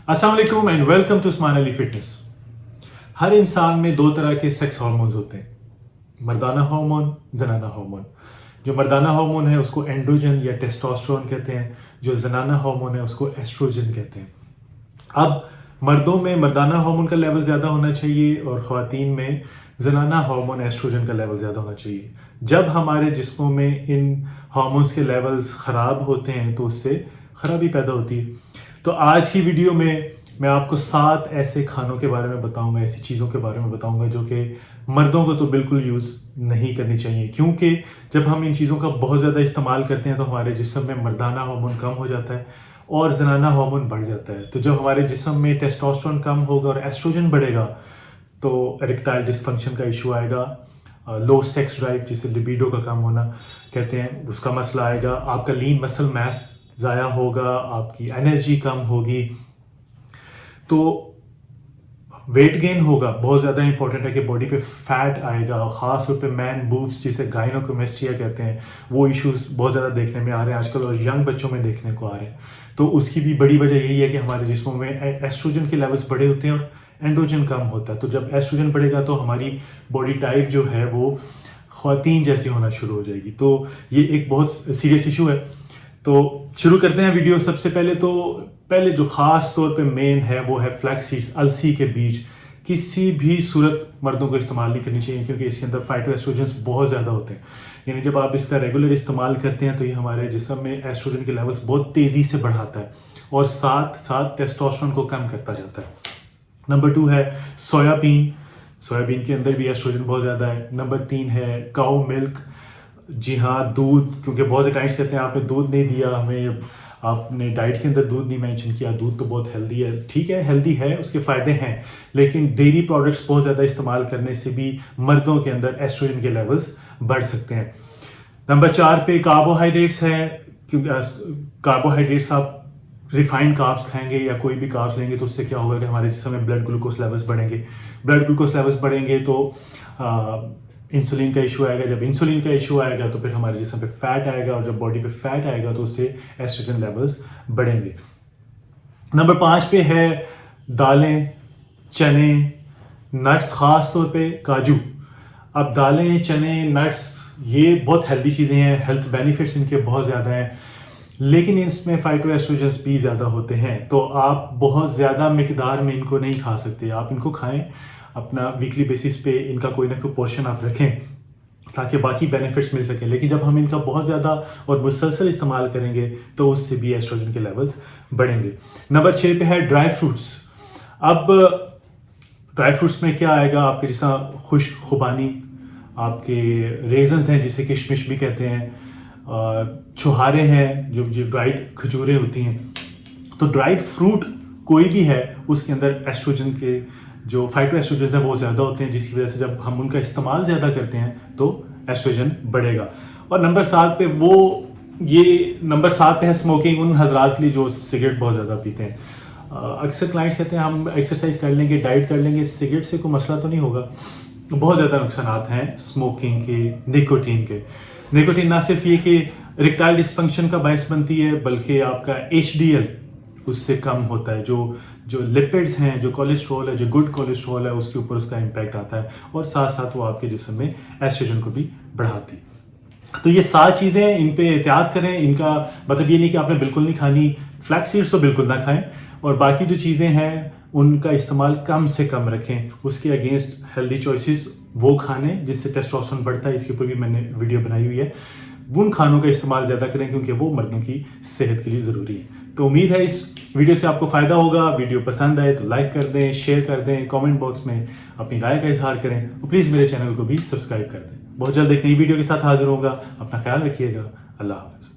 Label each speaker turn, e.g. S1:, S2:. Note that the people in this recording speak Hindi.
S1: अस्सलाम वालेकुम and welcome to Usman Ali fitness. हर इंसान में दो तरह के सेक्स हार्मोन्स होते हैं, मर्दाना हार्मोन, जनाना हार्मोन। जो मर्दाना हार्मोन है उसको एंड्रोजन या टेस्टोस्टेरोन कहते हैं, जो जनाना हार्मोन है उसको एस्ट्रोजन कहते हैं। अब मर्दों में मर्दाना हार्मोन का लेवल ज़्यादा होना चाहिए और ख़वातीन में जनाना हार्मोन एस्ट्रोजन का लेवल ज़्यादा होना चाहिए। जब हमारे जिस्मों में इन हार्मोन्स के लेवल्स ख़राब होते हैं तो उससे खराबी पैदा होती है। तो आज की वीडियो में मैं आपको 7 ऐसे खानों के बारे में बताऊंगा, ऐसी चीज़ों के बारे में बताऊंगा जो कि मर्दों को तो बिल्कुल यूज़ नहीं करनी चाहिए, क्योंकि जब हम इन चीज़ों का बहुत ज़्यादा इस्तेमाल करते हैं तो हमारे जिस्म में मर्दाना हार्मोन कम हो जाता है और जनाना हार्मोन बढ़ जाता है। तो जब हमारे जिस्म में टेस्टोस्टेरोन कम होगा और एस्ट्रोजन बढ़ेगा तो इरेक्टाइल डिसफंक्शन का इशू आएगा, लो सेक्स ड्राइव जिसे लिबिडो का कम होना कहते हैं उसका मसला आएगा, आपका लीन मसल मास ज़ाया होगा, आपकी एनर्जी कम होगी, तो वेट गेन होगा। बहुत ज़्यादा इंपॉर्टेंट है कि बॉडी पे फैट आएगा, ख़ास तौर पे मैन बूब्स जिसे गाइनोकोमेस्टिया कहते हैं, वो इश्यूज बहुत ज़्यादा देखने में आ रहे हैं आजकल और यंग बच्चों में देखने को आ रहे हैं। तो उसकी भी बड़ी वजह यही है कि हमारे जिस्मों में एस्ट्रोजन के लेवल्स बड़े होते हैं और एंड्रोजन कम होता है। तो जब एस्ट्रोजन बढ़ेगा तो हमारी बॉडी टाइप जो है वो ख़वातीन जैसी होना शुरू हो जाएगी। तो ये एक बहुत सीरियस इशू है। तो शुरू करते हैं वीडियो। सबसे पहले जो ख़ास तौर पे मेन है वो है फ्लैक्स सीड्स, अलसी के बीज। किसी भी सूरत मर्दों को इस्तेमाल नहीं करनी चाहिए क्योंकि इसके अंदर फाइटोएस्ट्रोजेंस बहुत ज़्यादा होते हैं। यानी जब आप इसका रेगुलर इस्तेमाल करते हैं तो ये हमारे जिस्म में एस्ट्रोजन के लेवल्स बहुत तेज़ी से बढ़ाता है और साथ साथ टेस्टोस्टेरोन को कम करता जाता है। नंबर 2 है सोयाबीन। सोयाबीन के अंदर भी एस्ट्रोजन बहुत ज़्यादा है। नंबर 3 है काऊ मिल्क। जी हाँ, दूध, क्योंकि बहुत से टाइम्स कहते हैं आपने दूध नहीं दिया हमें, आपने डाइट के अंदर दूध नहीं मेंशन किया। दूध तो बहुत हेल्दी है, ठीक है, हेल्दी है, उसके फ़ायदे हैं, लेकिन डेयरी प्रोडक्ट्स बहुत ज़्यादा इस्तेमाल करने से भी मर्दों के अंदर एस्ट्रोजन के लेवल्स बढ़ सकते हैं। नंबर 4 पे कार्बोहाइड्रेट्स हैं, क्योंकि कार्बोहाइड्रेट्स आप रिफाइंड कार्ब्स खाएंगे या कोई भी कार्ब्स लेंगे तो उससे क्या होगा कि हमारे जिस्म में ब्लड ग्लूकोज लेवल्स बढ़ेंगे। ब्लड ग्लूकोज लेवल्स बढ़ेंगे तो इंसुलिन का इशू आएगा। जब इंसुलिन का इशू आएगा तो फिर हमारे जिस्म पे फैट आएगा और जब बॉडी पे फैट आएगा तो उससे एस्ट्रोजन लेवल्स बढ़ेंगे। नंबर 5 पे है दालें, चने, नट्स, खास तौर पे काजू। अब दालें, चने, नट्स ये बहुत हेल्दी चीज़ें हैं, हेल्थ बेनिफिट्स इनके बहुत ज़्यादा हैं, लेकिन इसमें फाइटोएस्ट्रोजेंस भी ज़्यादा होते हैं। तो आप बहुत ज़्यादा मिकदार में इनको नहीं खा सकते। आप इनको खाएं, अपना वीकली बेसिस पे इनका कोई ना कोई पोर्शन आप रखें ताकि बाकी बेनिफिट्स मिल सकें। लेकिन जब हम इनका बहुत ज़्यादा और मुसलसल इस्तेमाल करेंगे तो उससे भी एस्ट्रोजन के लेवल्स बढ़ेंगे। नंबर 6 पे है ड्राई फ्रूट्स। अब ड्राई फ्रूट्स में क्या आएगा, आपके जैसा खुश खुबानी, आपके रेजन्स हैं जिसे किशमिश भी कहते हैं, छुहारे हैं जो ड्राइड खजूरें होती हैं। तो ड्राइड फ्रूट कोई भी है उसके अंदर एस्ट्रोजन के जो फाइटोएस्ट्रोजेंस हैं वो ज़्यादा होते हैं, जिसकी वजह से जब हम उनका इस्तेमाल ज़्यादा करते हैं तो एस्ट्रोजन बढ़ेगा। और नंबर 7 पे है स्मोकिंग, उन हजरात के लिए जो सिगरेट बहुत ज़्यादा पीते हैं। अक्सर क्लाइंट्स कहते हैं हम एक्सरसाइज कर लेंगे, डाइट कर लेंगे, सिगरेट से कोई मसला तो नहीं होगा। बहुत ज़्यादा नुकसान हैं स्मोकिंग के, निकोटीन के। निकोटीन ना सिर्फ ये कि इरेक्टाइल डिसफंक्शन का बायस बनती है बल्कि आपका HDL उससे कम होता है। जो लिपिड्स हैं, जो कोलेस्ट्रॉल है, जो गुड कोलेस्ट्रॉल है, उसके ऊपर उसका इम्पैक्ट आता है और साथ साथ वो आपके जिस्म में एस्ट्रोजन को भी बढ़ाती है। तो ये 7 चीज़ें, इन पे एहतियात करें। इनका मतलब ये नहीं कि आपने बिल्कुल नहीं खानी, फ्लैक्स सीड्स तो बिल्कुल ना खाएं और बाकी जो चीज़ें हैं उनका इस्तेमाल कम से कम रखें। उसके अगेंस्ट हेल्दी चॉइसेस वो खाने जिससे टेस्टोस्टेरोन बढ़ता है, इसके ऊपर भी मैंने वीडियो बनाई हुई है। उन खानों का इस्तेमाल ज़्यादा करें क्योंकि वो मर्दों की सेहत के लिए ज़रूरी है। तो उम्मीद है इस वीडियो से आपको फ़ायदा होगा। वीडियो पसंद आए तो लाइक कर दें, शेयर कर दें, कमेंट बॉक्स में अपनी राय का इजहार करें और प्लीज़ मेरे चैनल को भी सब्सक्राइब कर दें। बहुत जल्द एक नई वीडियो के साथ हाजिर होगा। अपना ख्याल रखिएगा। अल्लाह हाफ़िज़।